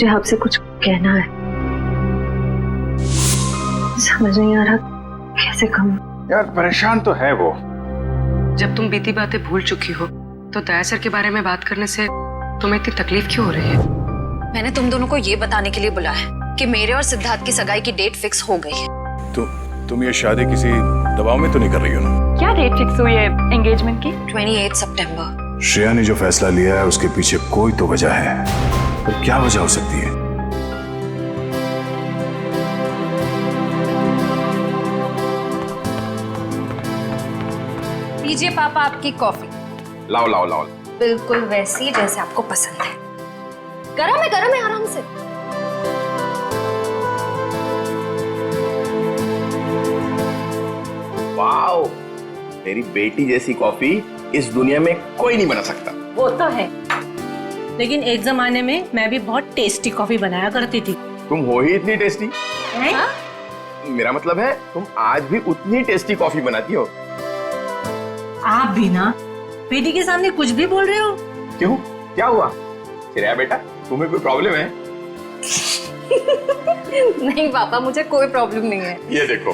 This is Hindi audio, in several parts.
मुझे आपसे कुछ कहना है, समझ नहीं आ रहा कैसे कहूँ। यार परेशान तो है वो। जब तुम बीती बातें भूल चुकी हो तो दया सर के बारे में बात करने से तुम्हें इतनी तकलीफ क्यों हो रही है? मैंने तुम दोनों को ये बताने के लिए बुलाया है कि मेरे और सिद्धार्थ की सगाई की डेट फिक्स हो गई है। तुम ये शादी किसी दबाव में तो नहीं कर रही हो ना? क्या डेट फिक्स हुई है एंगेजमेंट की? 28 सितंबर। श्रेया ने जो फैसला लिया है उसके पीछे कोई तो वजह है, पर क्या वजह हो सकती है? लीजिए पापा आपकी कॉफी। लाओ लाओ लाओ। बिल्कुल वैसी जैसे आपको पसंद है। गरम है आराम से। वाओ, मेरी बेटी जैसी कॉफी इस दुनिया में कोई नहीं बना सकता। वो तो है, लेकिन एक जमाने में मैं भी बहुत टेस्टी कॉफी बनाया करती थी। तुम हो ही इतनी टेस्टी। मेरा मतलब है तुम आज भी उतनी टेस्टी कॉफी बनाती हो। आप भी ना बेटी के सामने कुछ भी बोल रहे हो। क्यों, क्या हुआ? श्रेया बेटा, तुम्हें कोई प्रॉब्लम है? नहीं पापा, मुझे कोई प्रॉब्लम नहीं है। ये देखो।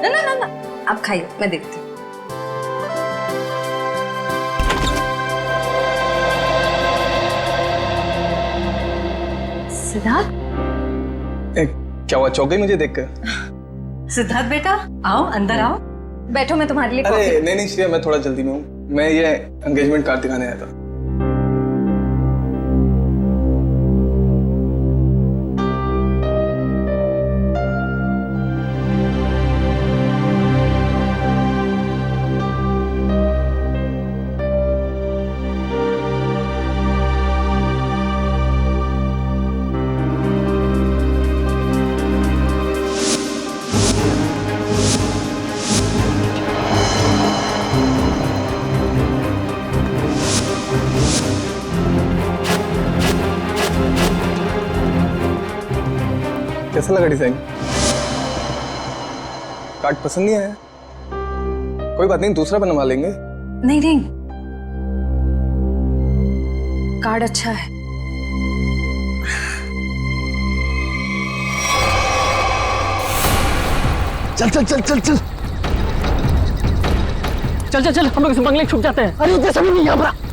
ना आप खाइए, मैं देखती हूँ। सिद्धार्थ, क्या हुआ, चौक गई मुझे देखकर? सिद्धार्थ बेटा आओ, अंदर आओ। बैठो, मैं तुम्हारे लिए अरे कॉफी। नहीं श्रेया, मैं थोड़ा जल्दी में हूँ। मैं ये एंगेजमेंट कार्ड दिखाने आया था। कैसा लगा डिजाइन? कार्ड पसंद नहीं आया? कोई बात नहीं, दूसरा बनवा लेंगे। नहीं, कार्ड अच्छा है। चल चल चल चल चल चल चल चल, हम लोग इस बंगले में छुप जाते हैं। अरे जैसा भी नहीं, यहाँ पर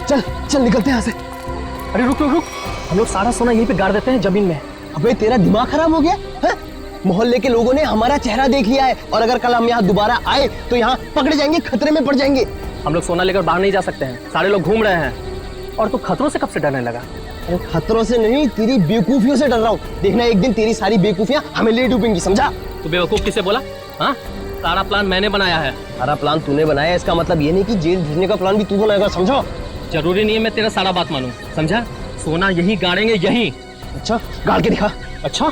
चल चल निकलते हैं यहाँ से। अरे रुक रुक रुक, हम लोग सारा सोना यहीं पे गाड़ देते हैं जमीन में। अबे तेरा दिमाग खराब हो गया है? मोहल्ले के लोगों ने हमारा चेहरा देख लिया है, और अगर कल हम यहाँ दोबारा आए तो यहाँ पकड़े जाएंगे, खतरे में पड़ जाएंगे। हम लोग सोना लेकर बाहर नहीं जा सकते हैं, सारे लोग घूम रहे हैं। और तू खतरों से कब से डरने लगा? अरे खतरों से नहीं, तेरी बेवकूफियों से डर रहा हूँ। देखना एक दिन तेरी सारी बेवकूफियां हमें ले डूबेंगी, समझा? तू बेवकूफ किसे बोला? हाँ, सारा प्लान मैंने बनाया है। सारा प्लान तूने बनाया, इसका मतलब ये नहीं कि जेल भेजने का प्लान भी तू बनाएगा, समझो? जरूरी नहीं है मैं तेरा सारा बात मानूं, समझा? सोना यहीं गाड़ेंगे, यहीं। अच्छा, गाड़ के दिखा। अच्छा,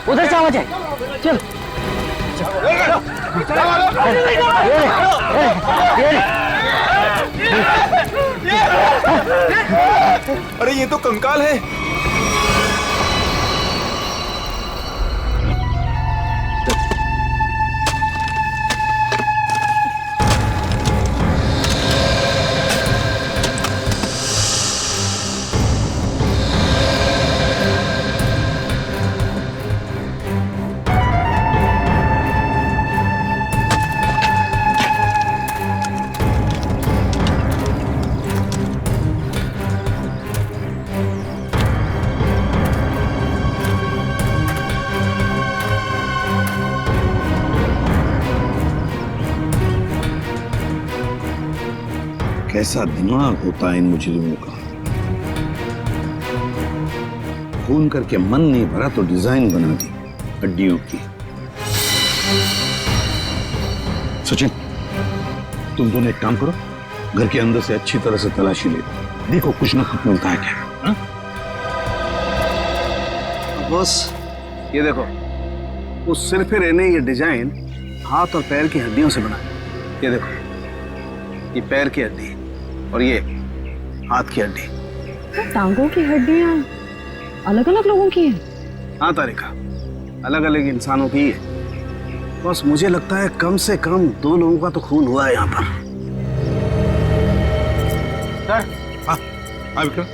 उधर से आवाज है। चल अरे ये तो कंकाल है। कैसा दिमाग होता है इन मुजरिमों का। खून करके मन नहीं भरा तो डिजाइन बना दी हड्डियों की। सचिन, तुम दोनों एक काम करो, घर के अंदर से अच्छी तरह से तलाशी ले, देखो कुछ ना कुछ मिलता है क्या। बॉस, ये देखो, उस सिर पे रहने ये डिजाइन हाथ और पैर की हड्डियों से बना है। ये देखो, ये पैर की हड्डी और ये हाथ की हड्डी। टांगों की हड्डियां अलग अलग लोगों की हैं। हाँ तारिका, अलग अलग इंसानों की है। बस मुझे लगता है कम से कम 2 लोगों का तो खून हुआ है यहाँ पर। सर, हाँ विक्रम।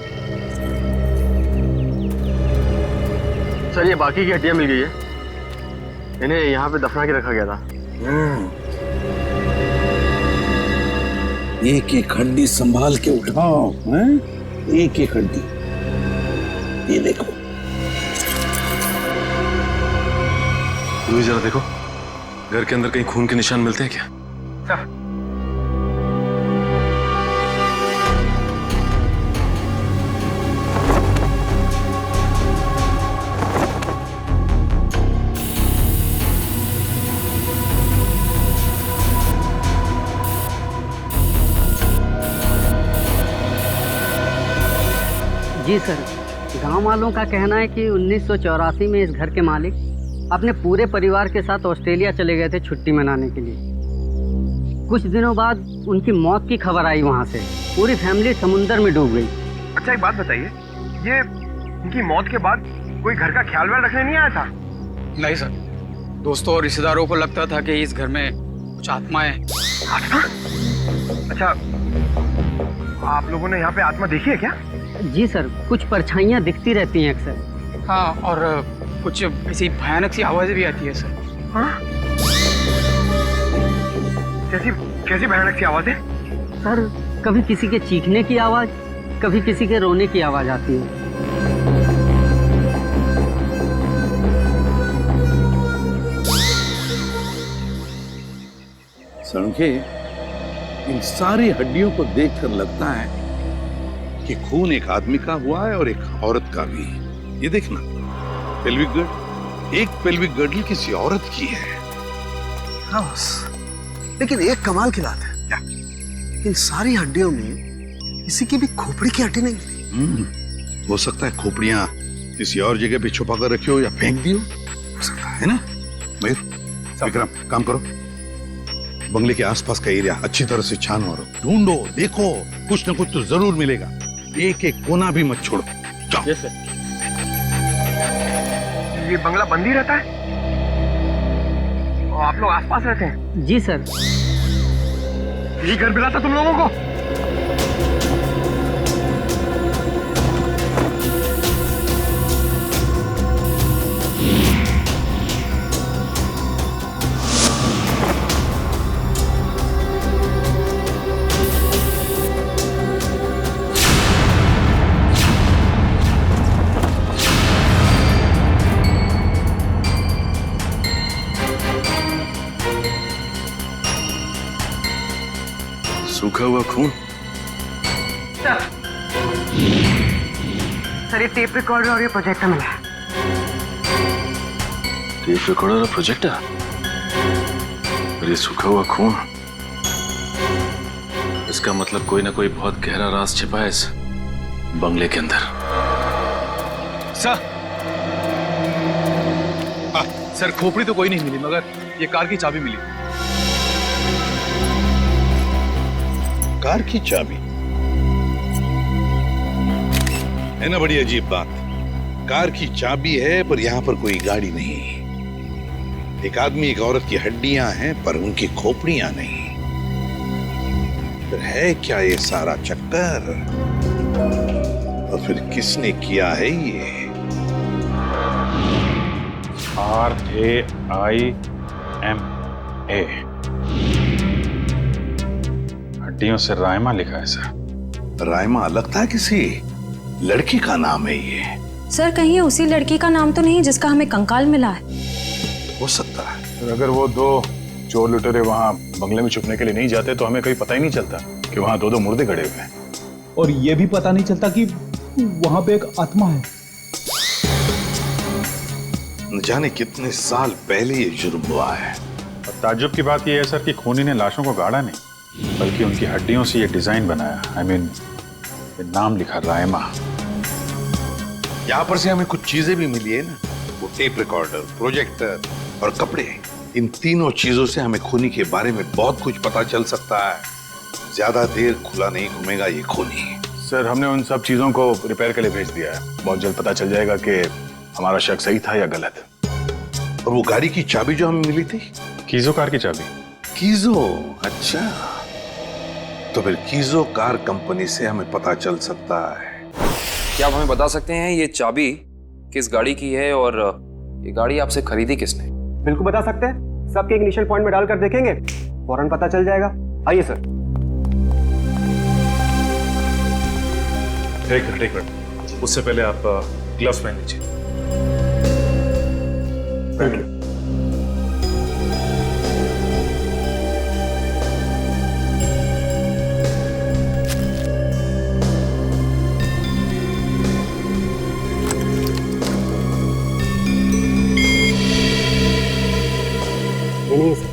सर, ये बाकी की हड्डियां मिल गई है, इन्हें यहाँ पे दफना के रखा गया था। एक एक हड्डी संभाल के उठाओ, हैं? एक एक हड्डी। ये देखो, जरा देखो, घर के अंदर कहीं खून के निशान मिलते हैं क्या? जी सर, गांव वालों का कहना है कि 1984 में इस घर के मालिक अपने पूरे परिवार के साथ ऑस्ट्रेलिया चले गए थे छुट्टी मनाने के लिए। कुछ दिनों बाद उनकी मौत की खबर आई वहां से। पूरी फैमिली समुंदर में डूब गई। अच्छा, एक बात बताइए, ये इनकी मौत के बाद कोई घर का ख्याल व्याल रखने नहीं आया था? नहीं सर, दोस्तों और रिश्तेदारों को लगता था कि इस घर में कुछ आत्माएं। आत्मा? अच्छा, आप लोगों ने यहाँ पे आत्मा देखी है क्या? जी सर, कुछ परछाइयाँ दिखती रहती हैं अक्सर। हाँ, और कुछ ऐसी भयानक सी आवाजें भी आती है सर। हाँ? कैसी भयानक सी आवाजें? सर, कभी किसी के चीखने की आवाज, कभी किसी के रोने की आवाज आती है। सड़के, इन सारी हड्डियों को देखकर लगता है कि खून एक आदमी का हुआ है और एक औरत का भी। ये देखना, पेल्विक गर्ड, एक पेल्विक गर्डल किसी औरत की है। हाँ बस, लेकिन एक कमाल की बात है, क्या? इन सारी हड्डियों में किसी की भी खोपड़ी की हड्डी नहीं मिली। हो सकता है खोपड़ियां किसी और जगह पे छुपा कर रखी हो या फेंक दी हो सकता है ना। मयूर, विक्रम, काम करो, बंगले के आसपास का एरिया अच्छी तरह से छानो और ढूंढो, देखो, कुछ न कुछ तो जरूर मिलेगा। एक एक कोना भी मत छोड़ो। जाओ। yes, ये बंगला बंद ही रहता है और आप लोग आसपास रहते हैं? जी सर। ये घर मिला था तुम लोगों को? सूखा हुआ खून। सर, ये टेप रिकॉर्डर और ये प्रोजेक्टर मिला है। टेप रिकॉर्डर और प्रोजेक्टर और ये सूखा हुआ खून, इसका मतलब कोई ना कोई बहुत गहरा राज छिपा है इस बंगले के अंदर। सर, खोपड़ी तो कोई नहीं मिली, मगर ये कार की चाबी मिली। कार की चाबी है ना, बड़ी अजीब बात। कार की चाबी है पर यहाँ पर कोई गाड़ी नहीं। एक आदमी एक औरत की हड्डियां हैं पर उनकी खोपड़ियां नहीं। फिर है क्या ये सारा चक्कर? और फिर किसने किया है ये? RAIMA, हड्डियों से रायमा लिखा है सर। रायमा लगता है किसी लड़की का नाम है ये। सर, कहीं उसी लड़की का नाम तो नहीं जिसका हमें कंकाल मिला है? हो सकता है। सर, अगर वो 2 चोर लुटेरे वहाँ बंगले में छुपने के लिए नहीं जाते तो हमें कहीं पता ही नहीं चलता कि वहाँ 2 मुर्दे गड़े हुए हैं। और ये भी पता नहीं चलता कि वहाँ पे एक आत्मा है। न जाने कितने साल पहले ये जुर्म हुआ है। और ताज्जुब की बात यह है सर कि खूनी ने लाशों को गाड़ा नहीं, बल्कि उनकी हड्डियों से ये डिजाइन बनाया। आई मीन नाम लिखा रायमा। यहाँ पर से हमें कुछ चीजें भी मिली है ना, वो टेप रिकॉर्डर, प्रोजेक्टर और कपड़े। इन तीनों चीजों से हमें खूनी के बारे में बहुत कुछ पता चल सकता है। ज्यादा देर खुला नहीं घूमेगा ये खूनी। सर हमने उन सब चीजों को रिपेयर के लिए भेज दिया है। बहुत जल्द पता चल जाएगा कि हमारा शक सही था या गलत। और वो गाड़ी की चाबी जो हमें मिली थी, कीजो कार की चाबी। कीजो, अच्छा। तो फिर कीजो कार कंपनी से हमें पता चल सकता है। क्या आप हमें बता सकते हैं ये चाबी किस गाड़ी की है और ये गाड़ी आपसे खरीदी किसने? बिल्कुल बता सकते हैं। सबके इनिशियल पॉइंट में डालकर देखेंगे, फौरन पता चल जाएगा। आइए सर। एक मिनट, उससे पहले आप ग्लव्स पहन लीजिए। Thank you. ये नहीं है सर।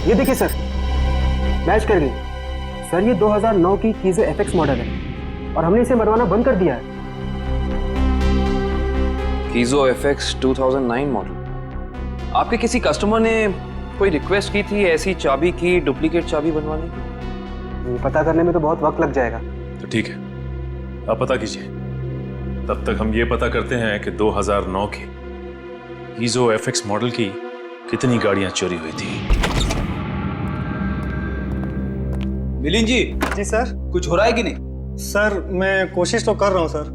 ये देखिए सर, मैच कर गई। सर ये 2009 की कीजो एफएक्स मॉडल है और हमने इसे बनवाना बंद कर दिया है। कीजो एफएक्स 2009 मॉडल। आपके किसी कस्टमर ने कोई रिक्वेस्ट की थी ऐसी चाबी की डुप्लीकेट चाबी बनवाने की? ये पता करने में तो बहुत वक्त लग जाएगा। तो ठीक है, आप पता कीजिए। तब तक हम ये पता करते हैं कि 2009 के कीजो एफएक्स मॉडल की कितनी गाड़ियां चोरी हुई थी। मिलिंद जी। जी सर। कुछ हो रहा है कि नहीं? सर मैं कोशिश तो कर रहा हूँ सर।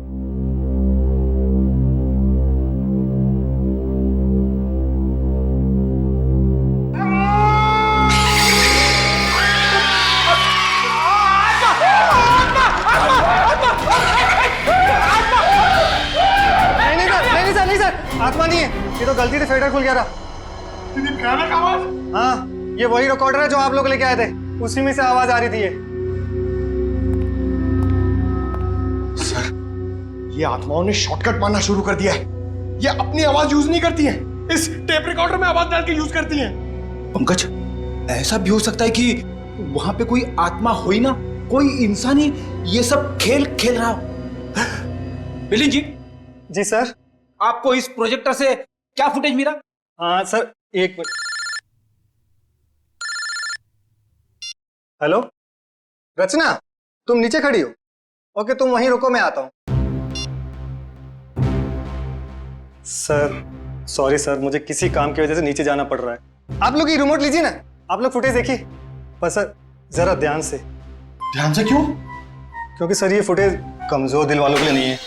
नहीं सर, आत्मा नहीं है। ये तो गलती से फेडर खुल गया था। भयानक आवाज। हाँ, ये वही रिकॉर्डर है जो आप लोग लेके आए थे, उसी में से आवाज आ रही थी। सर, ये आत्माओं ने शॉर्टकट मारना शुरू कर दिया है। ये अपनी आवाज यूज नहीं करती हैं, इस टेप रिकॉर्डर में आवाज डाल के यूज करती हैं। पंकज, ऐसा भी हो सकता है कि वहां पे कोई आत्मा हो ही ना, कोई इंसान ही ये सब खेल खेल रहा हो। मिलिंद जी। जी सर। आपको इस प्रोजेक्टर से क्या फुटेज मिला? हाँ सर, एक मिनट। हेलो रचना, तुम नीचे खड़ी हो? ओके, तुम वहीं रुको, मैं आता हूं। सर सॉरी सर, मुझे किसी काम की वजह से नीचे जाना पड़ रहा है। आप लोग ये रिमोट लीजिए ना, आप लोग फुटेज देखिए। पर सर जरा ध्यान से। ध्यान से क्यों? क्योंकि सर ये फुटेज कमजोर दिल वालों के लिए नहीं है।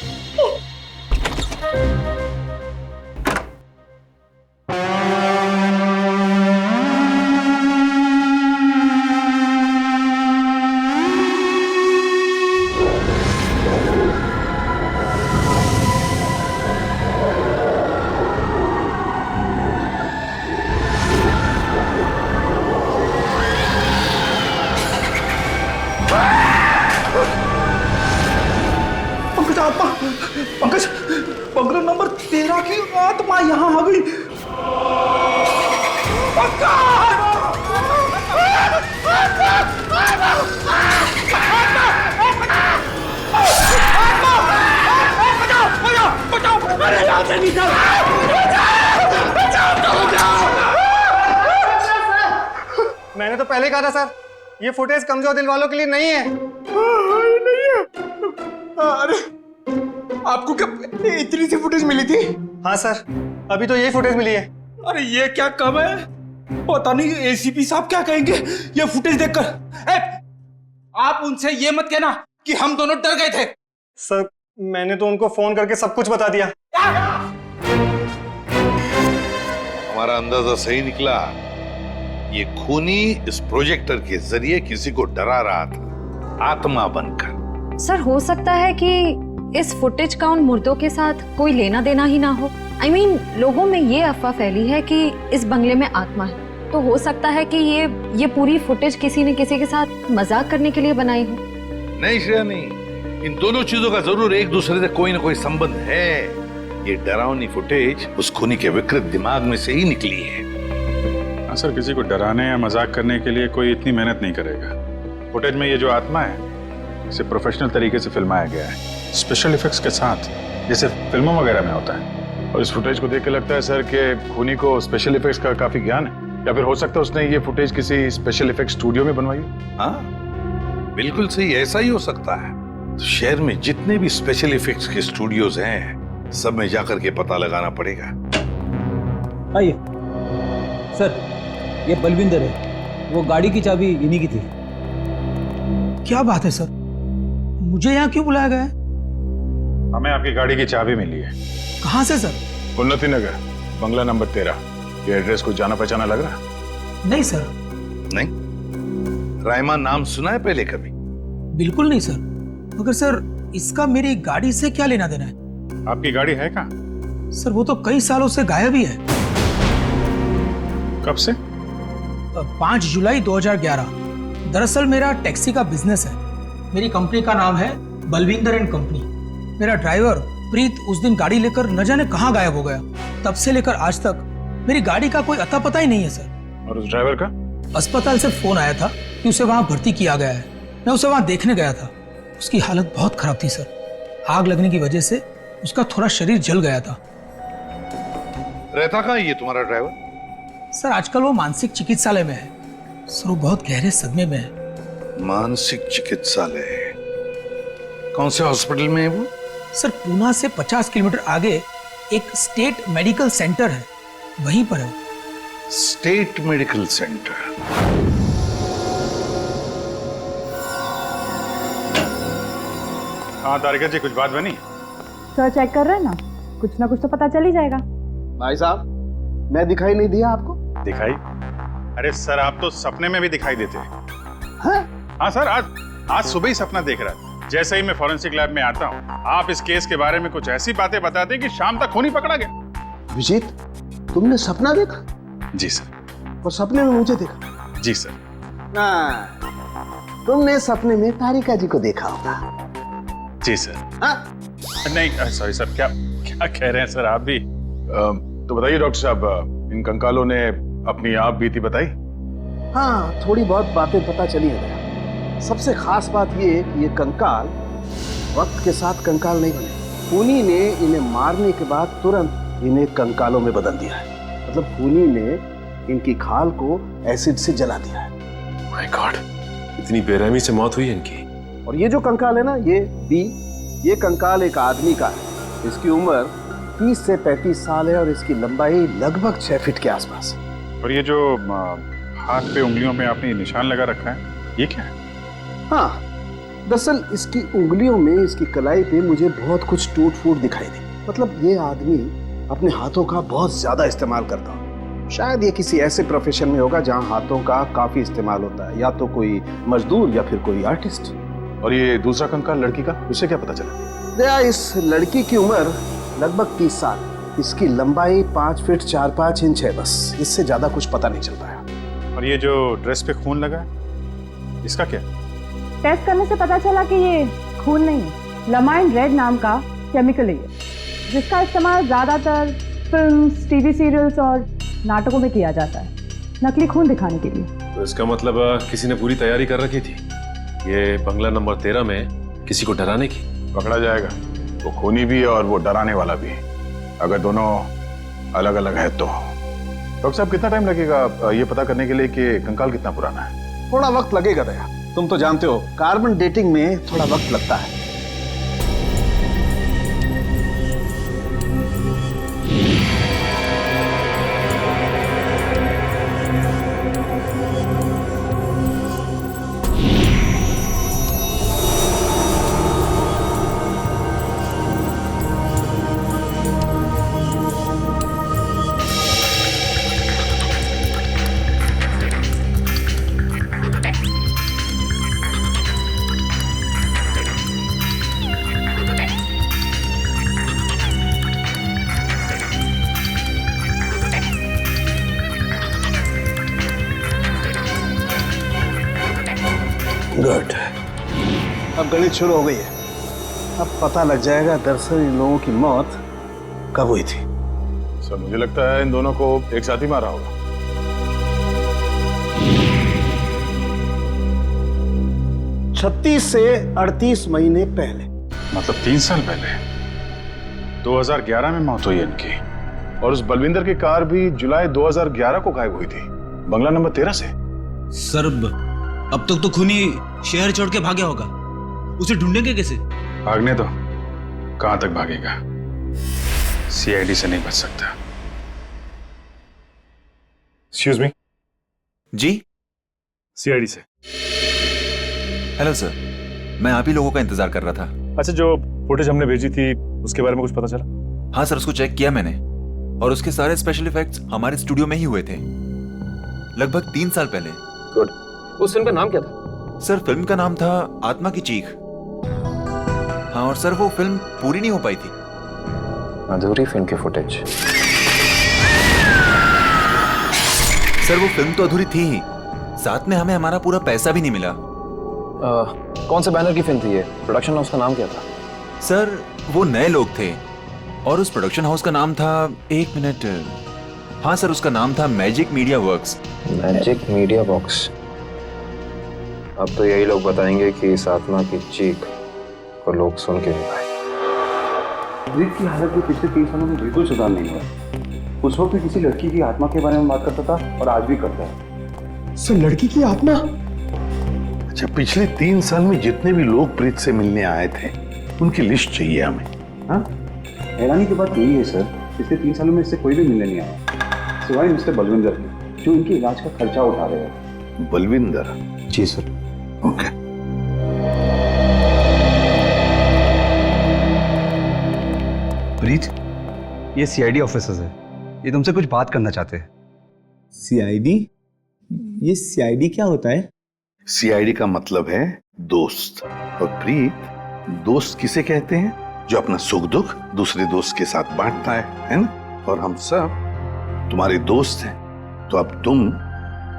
पंकज, बंगला नंबर 13 की आत्मा यहाँ आ गई। मैंने तो पहले कहा था सर, ये फुटेज कमजोर दिल वालों के लिए नहीं है। नहीं है। अरे आपको क्या इतनी सी फुटेज मिली थी? हाँ सर, अभी तो यही फुटेज मिली है। अरे ये क्या कम है, पता नहीं एसीपी साहब क्या कहेंगे ये फुटेज देखकर। आप उनसे ये मत कहना कि हम दोनों डर गए थे। सर मैंने तो उनको फोन करके सब कुछ बता दिया। हमारा अंदाजा सही निकला। ये खूनी इस प्रोजेक्टर के जरिए किसी को डरा रहा था, आत्मा बनकर। सर हो सकता है कि इस फुटेज का उन मुर्दों के साथ कोई लेना देना ही ना हो। I mean, लोगों में ये अफवाह फैली है कि इस बंगले में आत्मा है, तो हो सकता है कि ये पूरी फुटेज किसी ने किसी के साथ मजाक करने के लिए बनाई हो। नहीं श्रेया नहीं, इन दोनों चीजों का जरूर एक दूसरे से कोई ना कोई संबंध है। ये डरावनी फुटेज उस खूनी के विकृत दिमाग में से ही निकली है। हाँ सर, किसी को डराने या मजाक करने के लिए कोई इतनी मेहनत नहीं करेगा। फुटेज में ये जो आत्मा है इसे प्रोफेशनल तरीके से फिल्माया गया है, स्पेशल इफेक्ट्स के साथ, जैसे फिल्मों वगैरह में होता है। और इस फुटेज को देख के लगता है सर कि खूनी को स्पेशल इफेक्ट्स का काफी ज्ञान है, या फिर हो सकता है उसने ये फुटेज किसी स्पेशल इफेक्ट स्टूडियो में बनवाई हो। हाँ बिल्कुल सही, ऐसा ही हो सकता है। तो शहर में जितने भी स्पेशल इफेक्ट्स के स्टूडियोज हैं, सब में जाकर के पता लगाना पड़ेगा। आइए सर, ये बलविंदर है, वो गाड़ी की चाबी इन्हीं की थी। क्या बात है सर, मुझे यहाँ क्यों बुलाया गया है? हमें आपकी गाड़ी की चाबी मिली है। कहाँ से सर? उन्नति नगर, बंगला नंबर 13। ये एड्रेस को जाना पहचाना लग रहा? नहीं सर। नहीं? रायमा नाम सुना है पहले कभी? बिल्कुल नहीं सर। मगर सर, इसका मेरी गाड़ी से क्या लेना देना है? आपकी गाड़ी है कहाँ? सर वो तो कई सालों से गायब ही है। कब से? 5 जुलाई 2011। दरअसल मेरा टैक्सी का बिजनेस है। मेरी कंपनी का नाम है बलविंदर एंड कंपनी। मेरा ड्राइवर प्रीत उस दिन गाड़ी लेकर न जाने कहाँ गायब हो गया। तब से लेकर आज तक मेरी गाड़ी का कोई अता पता ही नहीं है सर। और उस ड्राइवर का? अस्पताल से फोन आया था कि उसे वहां भर्ती किया गया है। मैं उसे वहां देखने गया था। उसकी हालत बहुत खराब थी सर। आग लगने की वजह से उसका थोड़ा शरीर जल गया था। रहता कहाँ ये तुम्हारा ड्राइवर? सर आजकल वो मानसिक चिकित्सालय में है। सर वो बहुत गहरे सदमे में है। मानसिक चिकित्सालय? कौन से हॉस्पिटल में है वो? सर पूना से 50 किलोमीटर आगे एक स्टेट मेडिकल सेंटर है, वहीं पर है। State medical centre? हाँ तारिका जी, कुछ बात बनी? सर चेक कर रहे हैं ना, कुछ ना कुछ तो पता चल ही जाएगा। भाई साहब, मैं दिखाई नहीं दिया आपको? दिखाई? अरे सर, आप तो सपने में भी दिखाई देते हैं। हाँ सर, आज सुबह ही सपना देख रहा था। जैसे ही मैं फॉरेंसिक लैब में आता हूँ, आप इस केस के बारे में कुछ ऐसी बातें बताते हैं कि शाम तक खूनी पकड़ा गया। विजीत, तुमने सपना देखा? जी सर। और सपने में मुझे देखा? जी सर। तुमने सपने में तारिका जी को देखा होगा। जी सर। नहीं सॉरी सर, क्या कह रहे हैं सर आप भी? तो बताइए डॉक्टर साहब, इन कंकालों ने अपनी आप बीती बताई? हाँ, थोड़ी बहुत बातें पता चली है। सबसे खास बात ये है कि ये कंकाल वक्त के साथ कंकाल नहीं बने। खूनी ने इन्हें मारने के बाद तुरंत इन्हें कंकालों में बदल दिया है। मतलब खूनी ने इनकी खाल को एसिड से जला दिया है। माय गॉड, इतनी बेरहमी से मौत हुई इनकी। और ये जो कंकाल है ना, ये कंकाल एक आदमी का है। इसकी उम्र 30 से 35 साल है और इसकी लंबाई लगभग 6 फीट के आसपास है। और ये जो हाथ पे उंगलियों में आपने निशान लगा रखा है, ये क्या है? हाँ, दरअसल इसकी उंगलियों में, इसकी कलाई पे मुझे बहुत कुछ टूट फूट दिखाई दी। मतलब ये आदमी अपने हाथों का बहुत ज्यादा इस्तेमाल करता हो। शायद ये किसी ऐसे प्रोफेशन में होगा जहाँ हाथों का काफी इस्तेमाल होता है, या तो कोई मजदूर या फिर कोई आर्टिस्ट। और ये दूसरा कंकाल लड़की का, उसे क्या पता चला? दया, इस लड़की की उम्र लगभग 30 साल। इसकी लंबाई 5 फीट 4-5 इंच है, बस इससे ज्यादा कुछ पता नहीं चल पाया। और ये जो ड्रेस पे खून लगा है, इसका क्या? टेस्ट करने से पता चला कि ये खून नहीं है, लमाइन रेड नाम का केमिकल है, जिसका इस्तेमाल ज्यादातर फिल्म्स, टीवी सीरियल्स और नाटकों में किया जाता है, नकली खून दिखाने के लिए। तो इसका मतलब किसी ने पूरी तैयारी कर रखी थी, ये बंगला नंबर 13 में किसी को डराने की। पकड़ा जाएगा, वो खूनी भी है और वो डराने वाला भी, अगर दोनों अलग अलग है तो। डॉक्टर साहब, कितना टाइम लगेगा ये पता करने के लिए कि कंकाल कितना पुराना है? थोड़ा वक्त लगेगा दया, तुम तो जानते हो कार्बन डेटिंग में थोड़ा वक्त लगता है। गणित शुरू हो गई है। अब पता लग जाएगा दरअसल इन लोगों की मौत कब हुई थी। सर मुझे लगता है इन दोनों को एक साथ ही मारा होगा। 36 से 38 महीने पहले, मतलब 3 साल पहले 2011 में मौत हुई इनकी। और उस बलविंदर की कार भी जुलाई 2011 को गायब हुई थी, बंगला नंबर 13 से। सर अब तक तो खूनी शहर छोड़ के भागा होगा, उसे ढूंढेंगे कैसे? भागने दो, कहां तक भागेगा? सीआईडी से नहीं बच सकता। Excuse me. जी सीआईडी से। हेलो सर, मैं आप ही लोगों का इंतजार कर रहा था। अच्छा, जो फुटेज हमने भेजी थी उसके बारे में कुछ पता चला? हाँ सर, उसको चेक किया मैंने और उसके सारे स्पेशल इफेक्ट्स हमारे स्टूडियो में ही हुए थे, लगभग 3 साल पहले। गुड। उस फिल्म का नाम क्या था? सर फिल्म का नाम था आत्मा की चीख। हाँ, और सर वो फिल्म पूरी नहीं हो पाई थी। अधूरी फिल्म की फुटेज। सर वो फिल्म तो अधूरी थी ही, साथ में हमें हमारा पूरा पैसा भी नहीं मिला। कौन से बैनर की फिल्म थी ये? प्रोडक्शन हाउस का नाम क्या था? सर वो नए लोग थे और उस प्रोडक्शन हाउस का नाम था, 1 मिनट, हाँ सर उसका नाम था magic media works. Magic media works. अब तो यही लोग बताएंगे कि इस आत्मा की चीख को लोग सुन के नहीं पाए। प्रीत की हालत में पिछले 3 सालों में बिल्कुल सुधार नहीं हुआ। उस वक्त किसी लड़की की आत्मा के बारे में बात करता था और आज भी करता है। सर लड़की की आत्मा? अच्छा, पिछले 3 साल में जितने भी लोग प्रीत से मिलने आए थे उनकी लिस्ट चाहिए हमें। हाँ, हैरानी की बात यही है सर, पिछले 3 सालों में इससे कोई भी मिलने नहीं आया सिवाय मिस्टर बलविंदर के, जो इनके इलाज का खर्चा उठा रहे हैं। बलविंदर? जी सर। ओके। प्रीत, ये सीआईडी ऑफिसर्स है, ये तुमसे कुछ बात करना चाहते हैं। सीआईडी? ये सीआईडी क्या होता है? सीआईडी का मतलब है दोस्त। और प्रीत, दोस्त किसे कहते हैं? जो अपना सुख दुख दूसरे दोस्त के साथ बांटता है ना? और हम सब तुम्हारे दोस्त हैं, तो अब तुम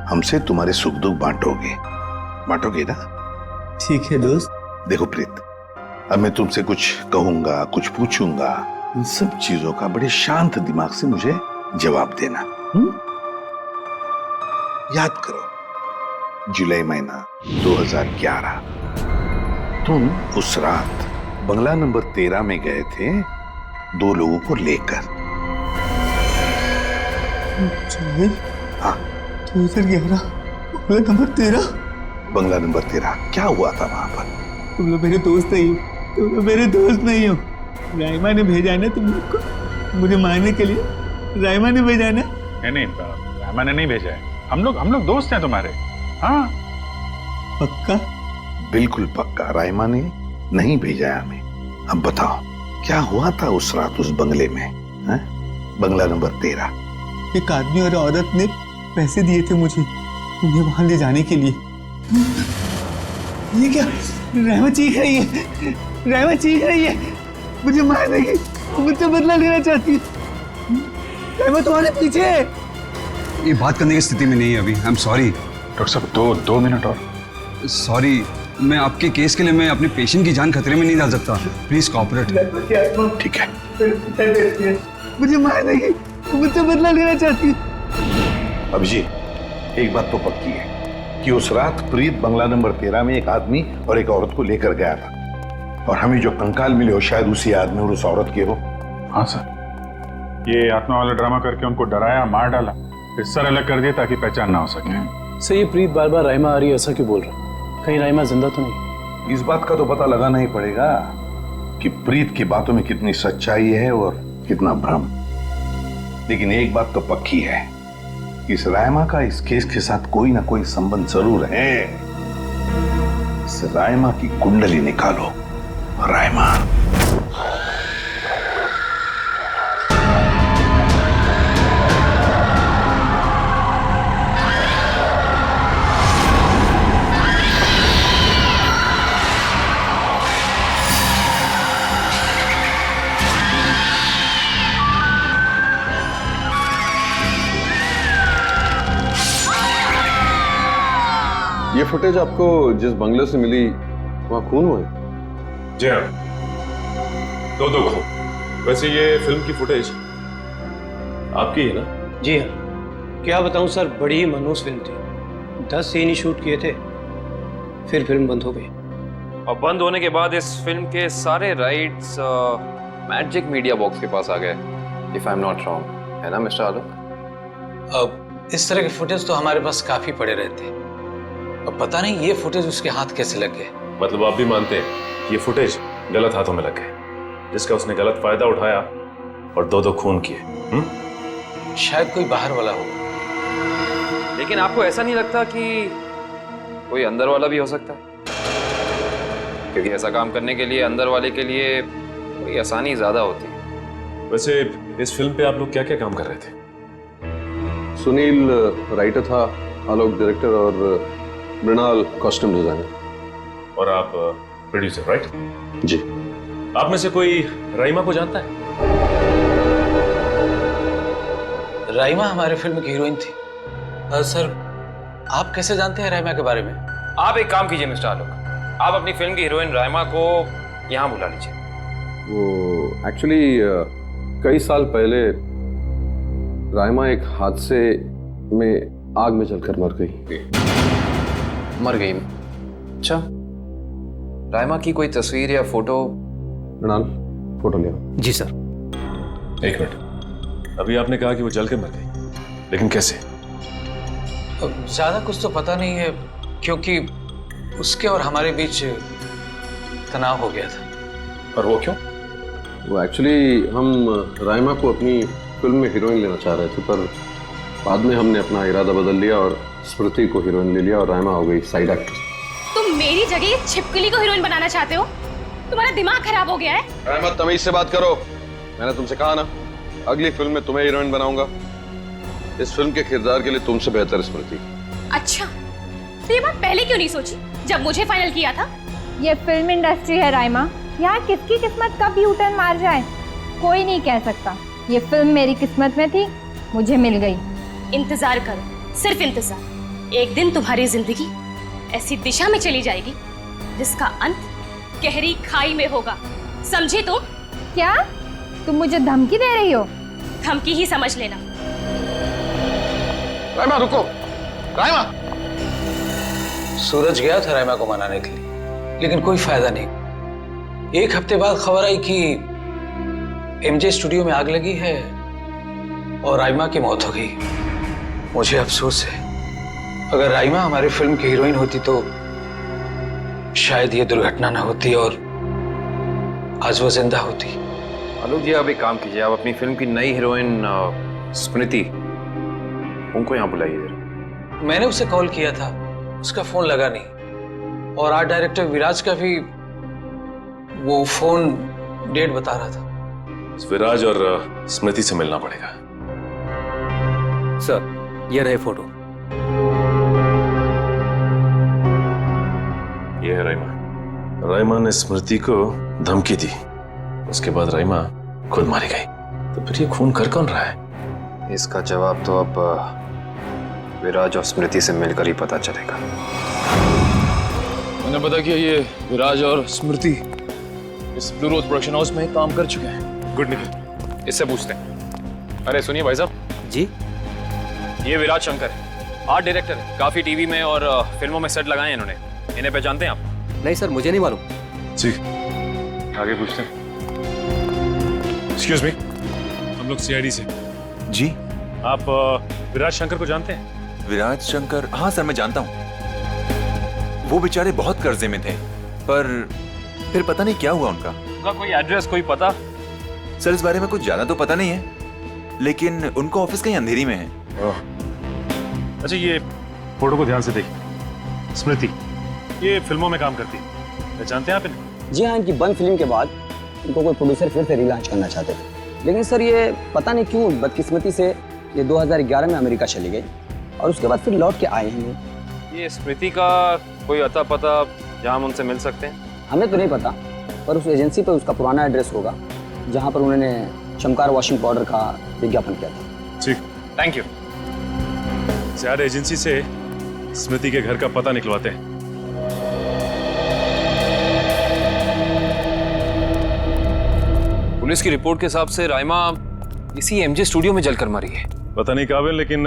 हमसे तुम्हारे सुख दुख बांटोगे ना? ठीक है दोस्त। देखो प्रीत, अब मैं तुमसे कुछ कहूंगा, कुछ पूछूंगा, इन सब चीजों का बड़े शांत दिमाग से मुझे जवाब देना। याद करो, जुलाई महीना 2011, तुम उस रात बंगला नंबर 13 में गए थे 2 लोगों को लेकर। हाँ, 2011 बंगला नंबर 13? बंगला नंबर 13। क्या हुआ था वहां पर? तुम लोग मेरे दोस्त नहीं हो, तुम लोग मेरे दोस्त नहीं हो। राइमा ने भेजा है ना तुम लोग को मुझे मारने के लिए? राइमा ने भेजा है ना? नहीं, राइमा ने नहीं भेजा है। हम लोग दोस्त हैं तुम्हारे। हाँ पक्का? बिल्कुल पक्का, राइमा ने नहीं भेजा है हमें। अब बताओ क्या हुआ था उस रात उस बंगले में, है? बंगला नंबर 13। एक आदमी और औरत ने पैसे दिए थे मुझे उन्हें वहां ले जाने के लिए। ये क्या? राइमा चीख रही है, राइमा चीख रही है, मुझे मार देगी, मुझसे बदला लेना चाहती है। राइमा तुम्हारे पीछे है। ये बात करने की स्थिति में नहीं है अभी। आई एम सॉरी डॉक्टर साहब, 2 मिनट और। सॉरी, मैं आपके केस के लिए मैं अपने पेशेंट की जान खतरे में नहीं डाल सकता। Please cooperate. ठीक है। मुझे मार देगी, मुझसे बदला लेना चाहती है। अभिजीत, एक बात तो पक्की है कि उस रात प्रीत बंगला नंबर 13 में एक आदमी और एक औरत को लेकर गया था, और हमें जो कंकाल मिले हो शायद उसी आदमी और उस औरत के हो। हाँ सर, ये आत्मा वाला ड्रामा करके उनको डराया, मार डाला, फिर सर अलग कर दिया ताकि पहचान ना हो सके। सर, ये प्रीत बार बार राइमा आ रही है ऐसा क्यों बोल रहा है? कहीं राइमा जिंदा तो नहीं? इस बात का तो पता लगाना ही पड़ेगा कि प्रीत की बातों में कितनी सच्चाई है और कितना भ्रम। लेकिन एक बात तो पक्की है, इस राइमा का इस केस के साथ कोई ना कोई संबंध जरूर है। इस राइमा की कुंडली निकालो। राइमा, ये फुटेज आपको जिस बंगले से मिली वहाँ खून हुआ है? जी हाँ, दो खो। वैसे ये फिल्म की फुटेज आपकी है ना? जी हाँ, क्या बताऊं सर, बड़ी ही मनहूस फिल्म थी। 10 सीन ही शूट किए थे, फिर फिल्म बंद हो गई। और बंद होने के बाद इस फिल्म के सारे राइट्स मैजिक मीडिया बॉक्स के पास आ गए, if I am not wrong, है ना मिस्टर आलोक? अब इस तरह के फुटेज तो हमारे पास काफी पड़े रहते हैं। अब पता नहीं ये फुटेज उसके हाथ कैसे लग गए। मतलब आप भी मानते हैं कि ये फुटेज गलत हाथों में लग गए, जिसका उसने गलत फायदा उठाया और दो खून किए? शायद कोई बाहर वाला हो। लेकिन आपको ऐसा नहीं लगता कि कोई अंदर वाला भी हो सकता है? क्योंकि ऐसा काम करने के लिए अंदर वाले के लिए कोई आसानी ज्यादा होती है। वैसे इस फिल्म पे आप लोग क्या क्या काम कर रहे थे? सुनील राइटर था, आलोक डायरेक्टर और मृणाल कॉस्ट्यूम डिजाइनर। और आप प्रोड्यूसर, राइट? जी। आप में से कोई राइमा को जानता है? राइमा हमारे फिल्म की हीरोइन थी। सर, आप कैसे जानते हैं राइमा के बारे में? आप एक काम कीजिए मिस्टर आलोक, आप अपनी फिल्म की हीरोइन राइमा को यहाँ बुला लीजिए। वो एक्चुअली कई साल पहले राइमा एक हादसे में आग में जलकर मर गई। मर गई? अच्छा, राइमा की कोई तस्वीर या फोटो? मृणाल, फोटो ले आओ। जी सर। एक मिनट, अभी आपने कहा कि वो जल के मर गई, लेकिन कैसे? ज्यादा कुछ तो पता नहीं है, क्योंकि उसके और हमारे बीच तनाव हो गया था। और वो क्यों? वो एक्चुअली हम राइमा को अपनी फिल्म में हीरोइन लेना चाह रहे थे, पर बाद में हमने अपना इरादा बदल लिया और स्मृति को हीरोइन ले लिया और राइमा हो गई साइड एक्ट्रेस। तुम मेरी जगह ये छिपकली को हीरोइन बनाना चाहते हो? तुम्हारा दिमाग खराब हो गया है? राइमा, तमीज से बात करो। मैंने तुमसे कहा ना, अगली फिल्म में तुम्हें हीरोइन बनाऊंगा। इस फिल्म के किरदार के लिए तुमसे बेहतर स्मृति। अच्छा, तो ये बात पहले क्यों नहीं सोची जब मुझे फाइनल किया था? ये फिल्म इंडस्ट्री है राइमा, यहाँ किसकी किस्मत कब यू टर्न मार जाए कोई नहीं कह सकता। ये फिल्म मेरी किस्मत में थी, मुझे मिल गई। इंतजार करो, सिर्फ इंतजार। एक दिन तुम्हारी जिंदगी ऐसी दिशा में चली जाएगी जिसका अंत गहरी खाई में होगा, समझे तुम? क्या तुम मुझे धमकी दे रही हो? धमकी ही समझ लेना। राइमा रुको, राइमा। सूरज गया था राइमा को मनाने के लिए, लेकिन कोई फायदा नहीं। एक हफ्ते बाद खबर आई कि एमजे स्टूडियो में आग लगी है और राइमा की मौत हो गई। मुझे अफसोस है, अगर राइमा हमारी फिल्म की हीरोइन होती तो शायद ये दुर्घटना ना होती और आज वो जिंदा होती। आलोक जी, आप एक काम कीजिए, आप अपनी फिल्म की नई हीरोइन स्मृति, उनको यहाँ बुलाइए। मैंने उसे कॉल किया था, उसका फोन लगा नहीं, और आर्ट डायरेक्टर विराज का भी वो फोन डेट बता रहा था। विराज और स्मृति से मिलना पड़ेगा। सर, ये रहे फोटो। ये है राइमा। राइमा ने स्मृति को धमकी दी, उसके बाद राइमा खुद मारी गई। तो फिर ये खून कर कौन रहा है? इसका जवाब तो अब विराज और स्मृति से मिलकर ही पता चलेगा। मैंने पता किया, ये विराज और स्मृति इस ब्लू रोज प्रोडक्शन हाउस में काम कर चुके हैं। गुड निकल, इससे पूछते हैं। अरे सुनिए भाई साहब जी, ये विराज शंकर है, आर्ट डायरेक्टर है, काफी टीवी में और फिल्मों में सेट लगाए हैं इन्होंने। इन्हें पहचानते हैं आप? नहीं सर, मुझे नहीं मालूम। जी, आगे पूछते हैं। एक्सक्यूज मी, हम लोग सीआईडी से। जी। आप विराज शंकर को जानते हैं? विराज शंकर? हाँ सर, मैं जानता हूँ। वो बेचारे बहुत कर्जे में थे, पर फिर पता नहीं क्या हुआ उनका। उनका कोई एड्रेस, कोई पता? सर, इस बारे में कुछ ज्यादा तो पता नहीं है, लेकिन उनका ऑफिस कहीं अंधेरी में है। अच्छा, ये फोटो को ध्यान से देखिए। स्मृति ये फिल्मों में काम करती है, पहचानते हैं आप इन्हें? जी हाँ, इनकी बंद फिल्म के बाद इनको कोई प्रोड्यूसर फिर से रिलॉन्च करना चाहते थे, लेकिन सर ये पता नहीं क्यों बदकिस्मती से ये 2011 में अमेरिका चली गई और उसके बाद फिर लौट के आए हैं। ये स्मृति का कोई अता पता जहाँ हम उनसे मिल सकते हैं? हमें तो नहीं पता, पर उस एजेंसी पर उसका पुराना एड्रेस होगा जहाँ पर उन्होंने चमकार वॉशिंग पाउडर का विज्ञापन किया था। ठीक, थैंक यू। ज़्यादा एजेंसी से स्मृति के घर का पता निकलवाते हैं। पुलिस की रिपोर्ट के हिसाब से राइमा इसी एमजे स्टूडियो में जलकर मरी है। पता नहीं काबिल, लेकिन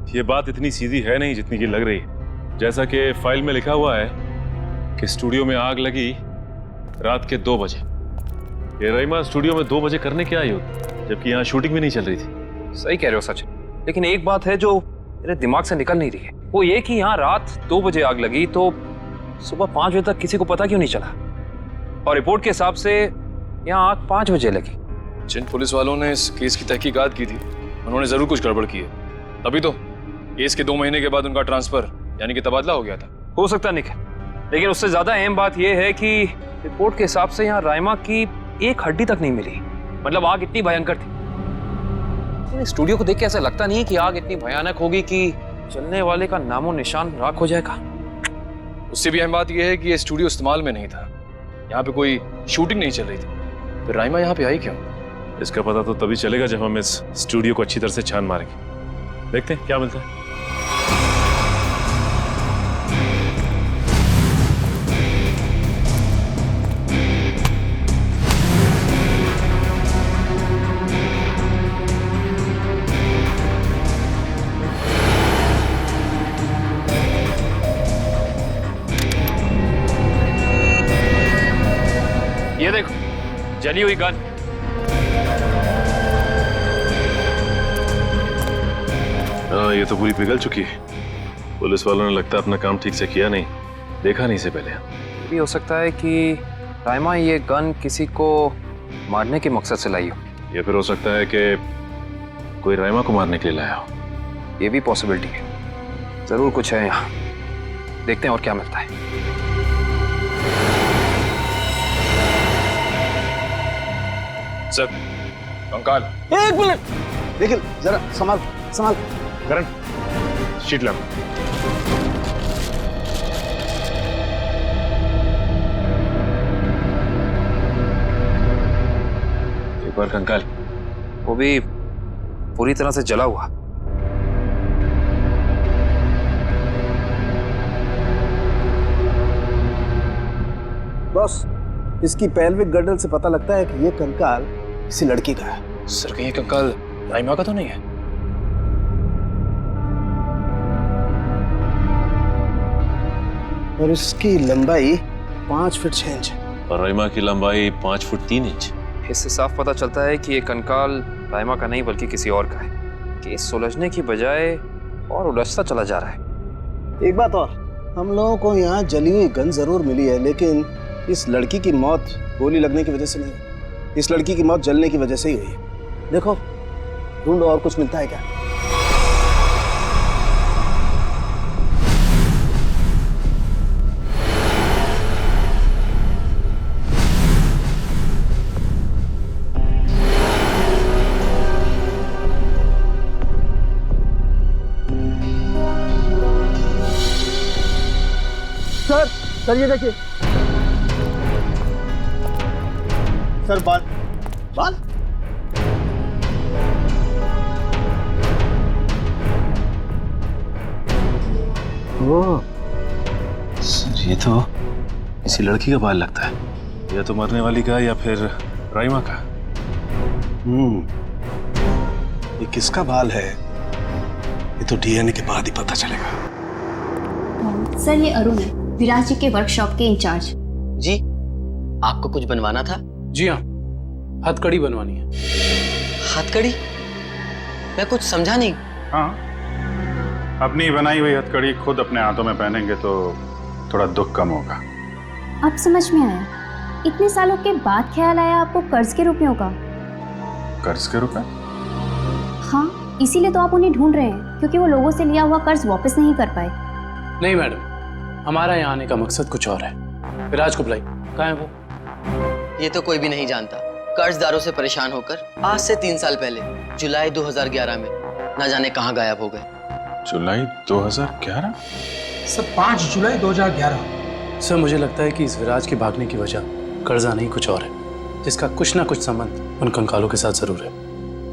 ये बात इतनी सीधी है नहीं जितनी की लग रही है। जैसा कि फाइल में लिखा हुआ है कि स्टूडियो में आग लगी रात के 2 बजे। ये राइमा स्टूडियो में 2 बजे करने क्या आई होती, जबकि यहाँ शूटिंग भी नहीं चल रही थी। सही कह रहे हो सचिन, लेकिन एक बात है जो मेरे दिमाग से निकल नहीं रही है, वो ये कि यहाँ रात 2 बजे आग लगी तो सुबह 5 बजे तक किसी को पता क्यों नहीं चला? और रिपोर्ट के हिसाब से यहाँ आग 5 बजे लगी। जिन पुलिस वालों ने इस केस की तहकीकात की थी उन्होंने जरूर कुछ गड़बड़ की है, तभी तो केस के 2 महीने के बाद उनका ट्रांसफर यानी कि तबादला हो गया था। हो सकता है निखिल, लेकिन उससे ज्यादा अहम बात यह है कि रिपोर्ट के हिसाब से यहाँ राइमा की एक हड्डी तक नहीं मिली। मतलब आग इतनी भयंकर थी। स्टूडियो को देख के ऐसा लगता नहीं है कि आग इतनी भयानक होगी कि चलने वाले का नामो निशान राख हो जाएगा। उससे भी अहम बात यह है कि ये स्टूडियो इस्तेमाल में नहीं था, यहाँ पे कोई शूटिंग नहीं चल रही थी, फिर राइमा यहाँ पे आई क्यों? इसका पता तो तभी चलेगा जब हम इस स्टूडियो को अच्छी तरह से छान मारेंगे। देखते हैं क्या मिलता है। ये देखो, जली हुई गन। हाँ, ये तो पूरी पिघल चुकी है। पुलिस वालों ने लगता है अपना काम ठीक से किया नहीं, देखा नहीं इसे पहले। भी हो सकता है कि राइमा ये गन किसी को मारने के मकसद से लाई हो, या फिर हो सकता है कि कोई राइमा को मारने के लिए लाया हो। ये भी पॉसिबिलिटी है। जरूर कुछ है यहाँ, देखते हैं और क्या मिलता है। सर, कंकाल। 1 मिनट, देखिए जरा संभाल संभाल। करण, शीट ला। एक बार कंकाल, वो भी पूरी तरह से जला हुआ। बॉस, इसकी पेल्विक गर्डल से पता लगता है कि ये कंकाल किसी लड़की का है। सर, कहीं ये कंकाल राइमा का तो नहीं है? और इसकी लंबाई 5 फीट 6 इंच और राइमा की लंबाई 5 फुट 3 इंच। इससे साफ पता चलता है कि ये कंकाल राइमा का नहीं बल्कि किसी और का है। केस सुलझने की बजाय और उलझता चला जा रहा है। एक बात और, हम लोगों को यहाँ जली हुई गन जरूर मिली है, लेकिन इस लड़की की मौत गोली लगने की वजह से नहीं, इस लड़की की मौत जलने की वजह से ही हुई है। देखो, ढूंढो और कुछ मिलता है क्या। सर ये देखिए सर, बाल बाल। सर, ये तो किसी लड़की का बाल लगता है, या तो मरने वाली का या फिर राइमा का। ये किसका बाल है ये तो डीएनए के बाद ही पता चलेगा। सर, ये अरुण है, विराज जी के वर्कशॉप के इंचार्ज। जी, आपको कुछ बनवाना था? जी हाँ, हथकड़ी बनवानी है। हथकड़ी? मैं कुछ समझा नहीं। हाँ, अपनी बनाई हुई हथकड़ी खुद अपने हाथों में पहनेंगे तो थोड़ा दुख कम होगा। अब समझ में आया, इतने सालों के बाद ख्याल आया आपको कर्ज के रुपयों का। कर्ज के रुपए? हाँ, इसीलिए तो आप उन्हें ढूंढ रहे हैं, क्योंकि वो लोगों से लिया हुआ कर्ज वापस नहीं कर पाए। नहीं मैडम, हमारा यहाँ आने का मकसद कुछ और है। विराज को बुलाई, कहाँ है वो? ये तो कोई भी नहीं जानता। कर्जदारों से परेशान होकर आज से 3 साल पहले जुलाई 2011 में न जाने कहाँ गायब हो गए। जुलाई 2011? सर, 5 जुलाई 2011। सर, मुझे लगता है कि इस विराज के भागने की वजह कर्जा नहीं कुछ और है, जिसका कुछ ना कुछ संबंध उन कंकालों के साथ जरूर है।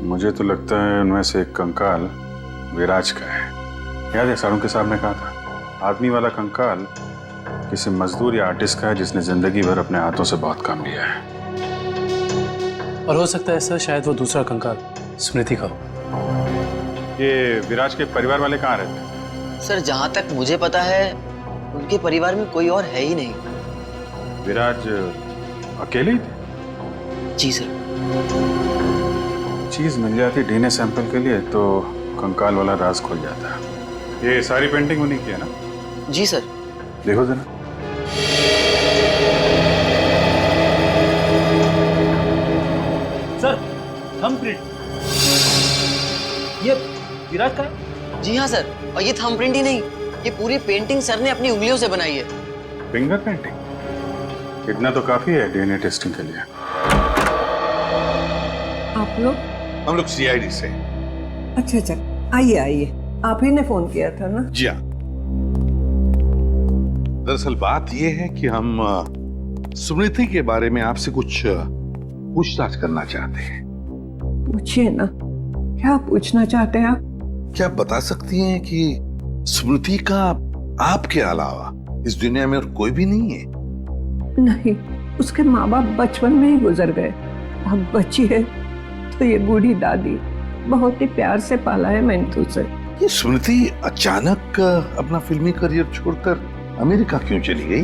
मुझे तो लगता है उनमें से एक कंकाल विराज का है। याद है सारुण के साहब ने कहा था, आदमी वाला कंकाल किसी मजदूर या आर्टिस्ट का है जिसने जिंदगी भर अपने हाथों से बहुत काम लिया है। और हो सकता है सर शायद वो दूसरा कंकाल स्मृति का हो। ये विराज के परिवार वाले कहाँ रहते हैं? सर जहाँ तक मुझे पता है उनके परिवार में कोई और है ही नहीं। विराज अकेले ही थे? जी सर। चीज मिल जाती डीएनए सैंपल के लिए तो कंकाल वाला राज खुल जाता। ये सारी पेंटिंग उन्हीं की है ना? जी सर। देखो जरा। सर थंबप्रिंट ये विराज का है? जी हाँ सर, और ये थंबप्रिंट ही नहीं, ये पूरी पेंटिंग सर ने अपनी उंगलियों से बनाई है। Finger painting? इतना तो काफी है डीएनए टेस्टिंग के लिए। आप लोग? हम लोग सीआईडी से। अच्छा अच्छा, आइए आइए, आप ही ने फोन किया था ना? जी हाँ। दरअसल बात यह है कि हम स्मृति के बारे में आपसे कुछ पूछताछ करना चाहते हैं। पूछिए ना, क्या पूछना चाहते हैं आप? क्या आप बता सकती हैं कि स्मृति का आपके अलावा इस दुनिया में और कोई भी नहीं है? नहीं, उसके माँ बाप बचपन में ही गुजर गए। अब बची है तो ये बूढ़ी दादी, बहुत ही प्यार से पाला है मैंने उसे। ये स्मृति अचानक अपना फिल्मी करियर छोड़कर अमेरिका क्यों चली गई?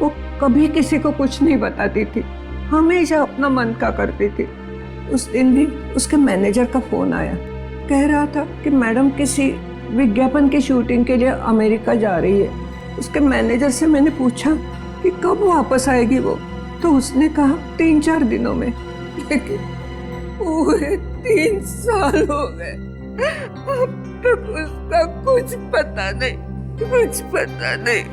वो कभी किसी को कुछ नहीं बताती थी, हमेशा अपना मन का करती थी। उस दिन भी उसके मैनेजर का फोन आया, कह रहा था कि मैडम किसी विज्ञापन की शूटिंग के लिए अमेरिका जा रही है। उसके मैनेजर से मैंने पूछा कि कब वापस आएगी वो, तो उसने कहा 3-4 दिनों में। लेकिन पूरे 3 साल हो गए, अब तक उसका कुछ पता नहीं, कुछ पता नहीं।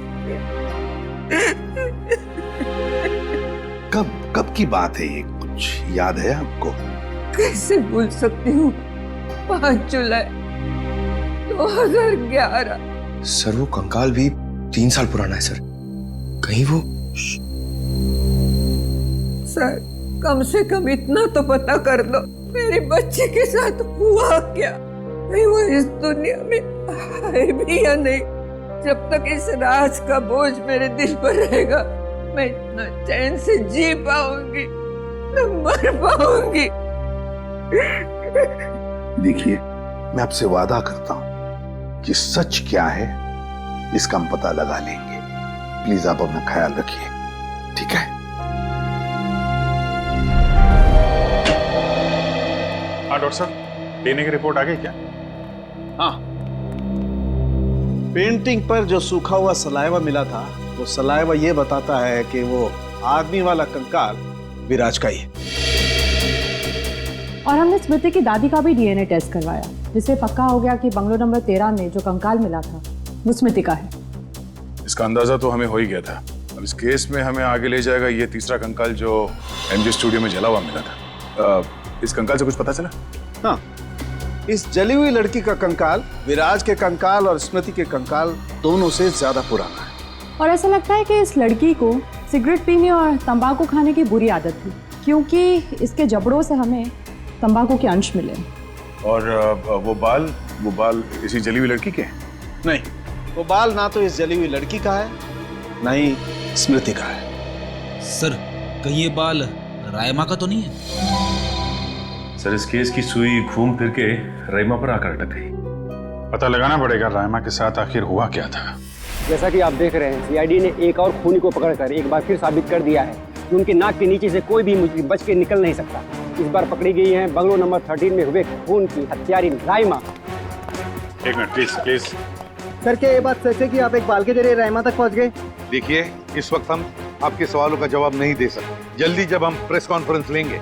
कब की बात है ये, कुछ याद है आपको? कैसे भूल सकती हूँ, 5 जुलाई 2011। सर वो कंकाल भी 3 साल पुराना है सर, कहीं वो। सर कम से कम इतना तो पता कर लो, मेरी बच्ची के साथ हुआ क्या? कहीं वो इस दुनिया में है भी या नहीं? जब तक इस राज का बोझ मेरे दिल पर रहेगा, मैं इतना चैन से जी पाऊंगी न मर पाऊंगी। देखिए, मैं आपसे वादा करता हूं कि सच क्या है इसका हम पता लगा लेंगे। प्लीज आप अपना ख्याल रखिए, ठीक है? हाँ डॉक्टर साहब, डीएनए की रिपोर्ट आ गई क्या? हाँ, पेंटिंग पर जो सूखा हुआ सलाइवा मिला था, वो सलाइवा ये बताता है कि वो आदमी वाला कंकाल विराज का ही है। और हमने स्मृति की दादी का भी डीएनए टेस्ट करवाया, जिससे पक्का हो गया कि बंगलो नंबर 13 में जो कंकाल मिला था वो स्मृति का है। इसका अंदाजा तो हमें हो ही गया था। अब इस केस में हमें आगे ले जाएगा ये तीसरा कंकाल जो एमजी स्टूडियो में जला हुआ मिला था। इस कंकाल से कुछ पता चला? हाँ, इस जली हुई लड़की का कंकाल विराज के कंकाल और स्मृति के कंकाल दोनों से ज्यादा पुराना है। और ऐसा लगता है कि इस लड़की को सिगरेट पीने और तंबाकू खाने की बुरी आदत थी, क्योंकि इसके जबड़ों से हमें तंबाकू के अंश मिले। और वो बाल इसी जली हुई लड़की के? नहीं, वो बाल ना तो इस जली हुई लड़की का है, ना ही स्मृति का है। सर कहीं ये बाल रायमा का तो नहीं है? सर इस केस की सुई घूम फिर के रायमा पर आकर अटक गई। पता लगाना पड़ेगा रायमा के साथ आखिर हुआ क्या था। जैसा कि आप देख रहे हैं, सीआईडी ने एक और खूनी को पकड़कर एक बार फिर साबित कर दिया है कि उनके नाक के नीचे से कोई भी मुजरिम बच के निकल नहीं सकता। इस बार पकड़ी गई है बंगलो नंबर 13 में हुए खून की हत्यारी रायमा। एक मिनट प्लीज। सर क्या ये बात सच है कि आप एक बाल के जरिए रायमा तक पहुंच गए? देखिए, इस वक्त हम आपके सवालों का जवाब नहीं दे सकते। जल्दी जब हम प्रेस कॉन्फ्रेंस लेंगे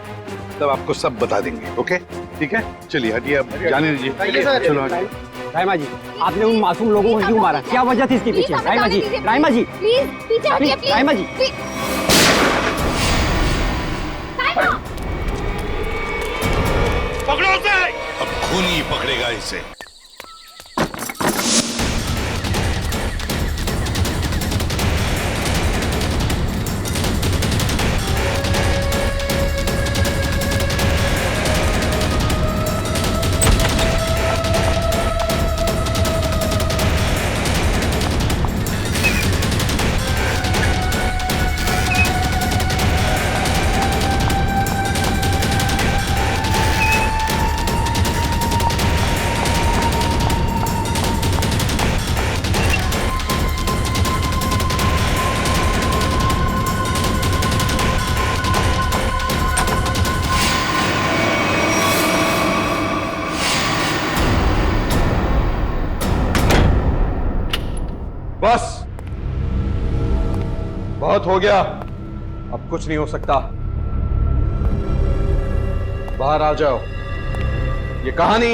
तब आपको सब बता देंगे। ओके, ठीक है? चलिए हटिए, अब जाने दीजिए। चलो हटिए। रायमा जी, आपने उन मासूम लोगों को क्यों मारा? क्या वजह थी इसके पीछे? रायमा जी, रायमा जी, प्लीज पीछे हटिए, प्लीज। रायमा जी, पकड़ो उसे। अब खूनी पकड़ेगा इसे। बस, बहुत हो गया, अब कुछ नहीं हो सकता। बाहर आ जाओ। ये कहानी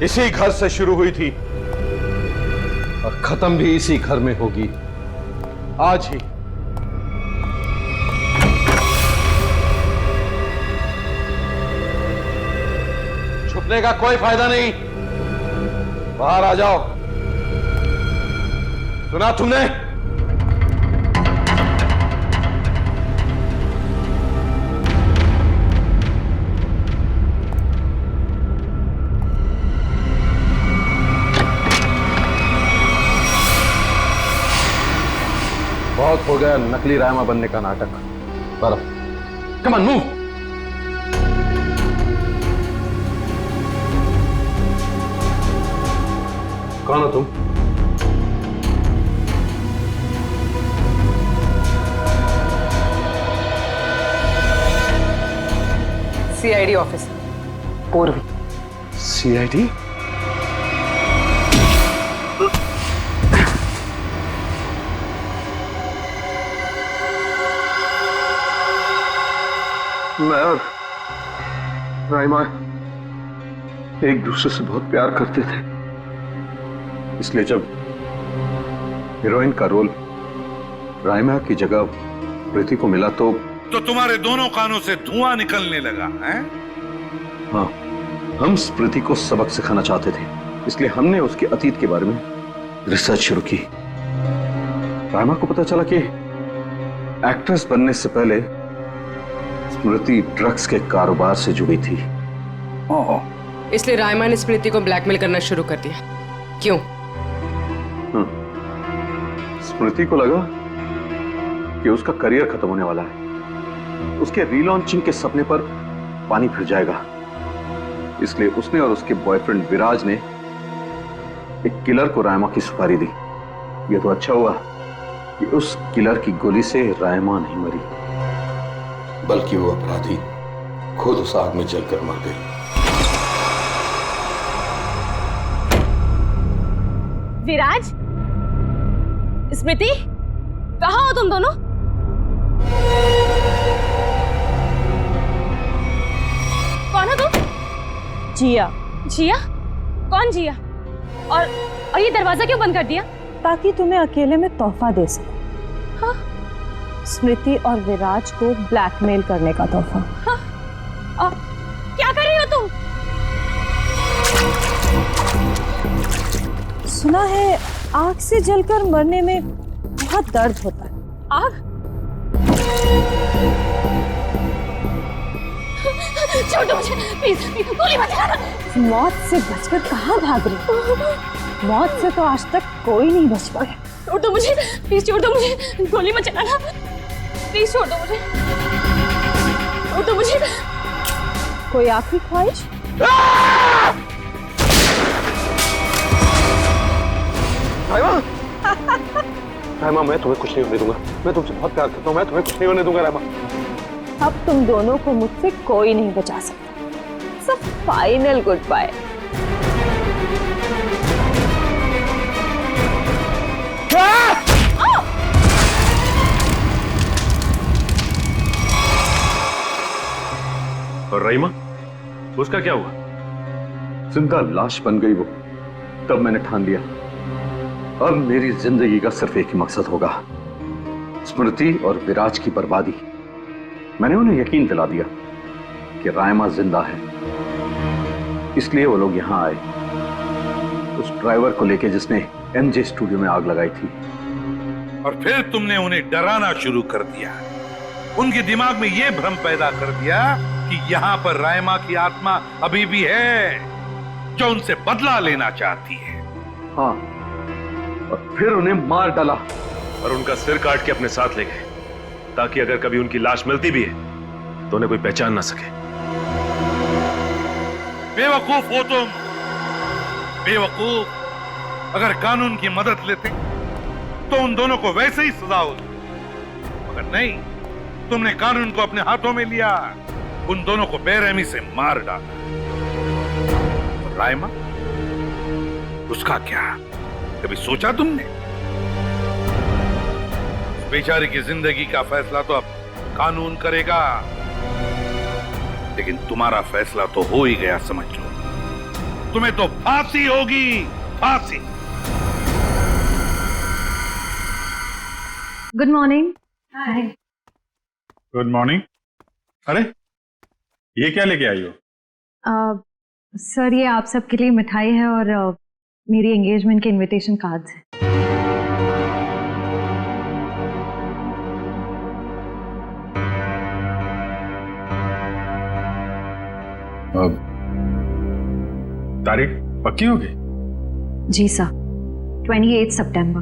इसी घर से शुरू हुई थी और खत्म भी इसी घर में होगी, आज ही। छुपने का कोई फायदा नहीं, बाहर आ जाओ। सुना तुमने? बहुत हो गया नकली रायमा बनने का नाटक। बराबर, कम ऑन मूव। कौन हो तुम? सीआईडी ऑफिस, पूर्वी। सीआईडी? मैं और राइमा एक दूसरे से बहुत प्यार करते थे, इसलिए जब हीरोइन का रोल राइमा की जगह प्रीति को मिला तो तुम्हारे दोनों कानों से धुआं निकलने लगा है? हाँ, हम स्मृति को सबक सिखाना चाहते थे, इसलिए हमने उसके अतीत के बारे में रिसर्च शुरू की। राइमा को पता चला कि एक्ट्रेस बनने से पहले स्मृति ड्रग्स के कारोबार से जुड़ी थी। इसलिए रायमा ने स्मृति को ब्लैकमेल करना शुरू कर दिया। क्यों? स्मृति को लगा कि उसका करियर खत्म होने वाला है, उसके रीलॉन्चिंग के सपने पर पानी फिर जाएगा, इसलिए उसने और उसके बॉयफ्रेंड विराज ने एक किलर को रायमा की सुपारी दी। यह तो अच्छा हुआ कि उस किलर की गोली से रायमा नहीं मरी, बल्कि वो अपराधी खुद उस आग में जलकर मर गई। विराज, स्मृति, कहाँ हो तुम दोनों? कौन हो तुम? जिया। जिया? कौन जिया? और ये दरवाजा क्यों बंद कर दिया? ताकि तुम्हें अकेले में तोहफा दे सके। हाँ? स्मृति और विराज को ब्लैकमेल करने का तोहफा। हाँ? क्या कर रही हो तुम? सुना है आग से जलकर मरने में बहुत दर्द होता है। आग? छोड़ दो मुझे, प्लीज, गोली मत चलाना। मौत से बचकर कहाँ भाग रही? मौत से तो आज तक कोई नहीं बच पाया। छोड़ दो मुझे, प्लीज छोड़ दो मुझे, गोली मत चलाना, प्लीज छोड़ दो मुझे, छोड़ दो मुझे। कोई आखिरी ख्वाहिश? रायमा, मैं तुम्हें कुछ नहीं होने दूंगा। मैं तुमसे बहुत प्यार करता हूँ, मैं तुम्हें कुछ नहीं होने दूंगा रायमा। अब तुम दोनों को मुझसे कोई नहीं बचा सकता। सब फाइनल गुड बाय। और रहीमा, उसका क्या हुआ? जिंदा लाश बन गई वो। तब मैंने ठान लिया, अब मेरी जिंदगी का सिर्फ एक ही मकसद होगा, स्मृति और विराज की बर्बादी। मैंने उन्हें यकीन दिला दिया कि रायमा जिंदा है, इसलिए वो लोग यहां आए, उस ड्राइवर को लेके जिसने एमजे स्टूडियो में आग लगाई थी। और फिर तुमने उन्हें डराना शुरू कर दिया, उनके दिमाग में यह भ्रम पैदा कर दिया कि यहां पर रायमा की आत्मा अभी भी है जो उनसे बदला लेना चाहती है। हाँ, और फिर उन्हें मार डाला और उनका सिर काट के अपने साथ ले गए, ताकि अगर कभी उनकी लाश मिलती भी है तो उन्हें कोई पहचान ना सके। बेवकूफ हो तुम, बेवकूफ। अगर कानून की मदद लेते तो उन दोनों को वैसे ही सजा होती, मगर नहीं, तुमने कानून को अपने हाथों में लिया, उन दोनों को बेरहमी से मार डाला। और रायमा, उसका क्या? कभी सोचा तुमने? बेचारे की जिंदगी का फैसला तो अब कानून करेगा, लेकिन तुम्हारा फैसला तो हो ही गया, समझ लो। तुम्हें तो फांसी होगी, फांसी। Good morning. Hi. Good morning. अरे ये क्या लेके आई हो? सर ये आप सबके लिए मिठाई है और मेरी एंगेजमेंट के इनविटेशन कार्ड्स हैं। तारीख पक्की होगी? जी सर, 28 सितंबर।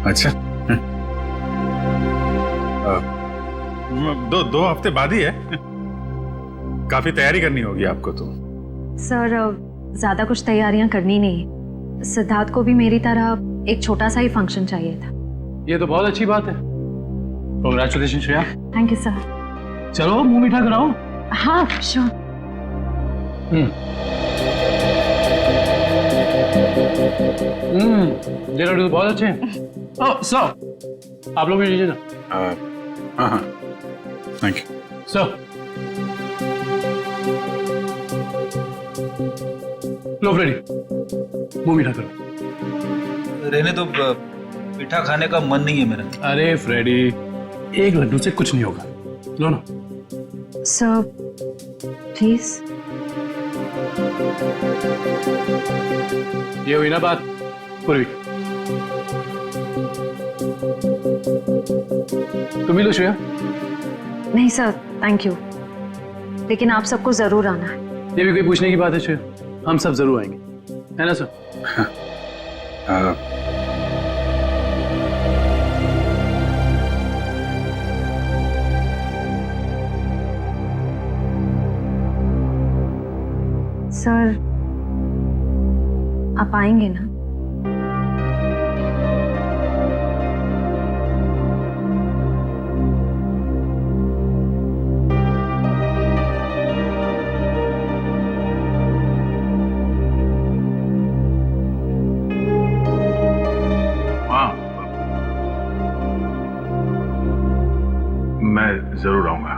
अच्छा। दो हफ्ते बाद ही है। काफी तैयारी करनी होगी आपको तो। सर ज्यादा कुछ तैयारियां करनी नहीं, सिद्धार्थ को भी मेरी तरह एक छोटा सा ही फंक्शन चाहिए था। ये तो बहुत अच्छी बात है। Congratulation Shreya. Thank you sir. चलो मुंह मीठा कराओ। हाँ श्योर। ये लड्डू तो बहुत अच्छे हैं। सर आप लोग भी लीजिए ना। हाँ हाँ थैंक यू सर। लो फ्रेडी, मुंह मीठा करो। रहने तो मीठा खाने का मन नहीं है मेरा। अरे फ्रेडी, एक लड्डू से कुछ नहीं होगा, लो ना। Sir please. ये हुई ना बात पूरी। तुम भी लो श्रेया। नहीं सर थैंक यू, लेकिन आप सबको जरूर आना है। ये भी कोई पूछने की बात है श्रेया? हम सब जरूर आएंगे, है ना सर? सर आप आएंगे ना? मैं जरूर आऊंगा।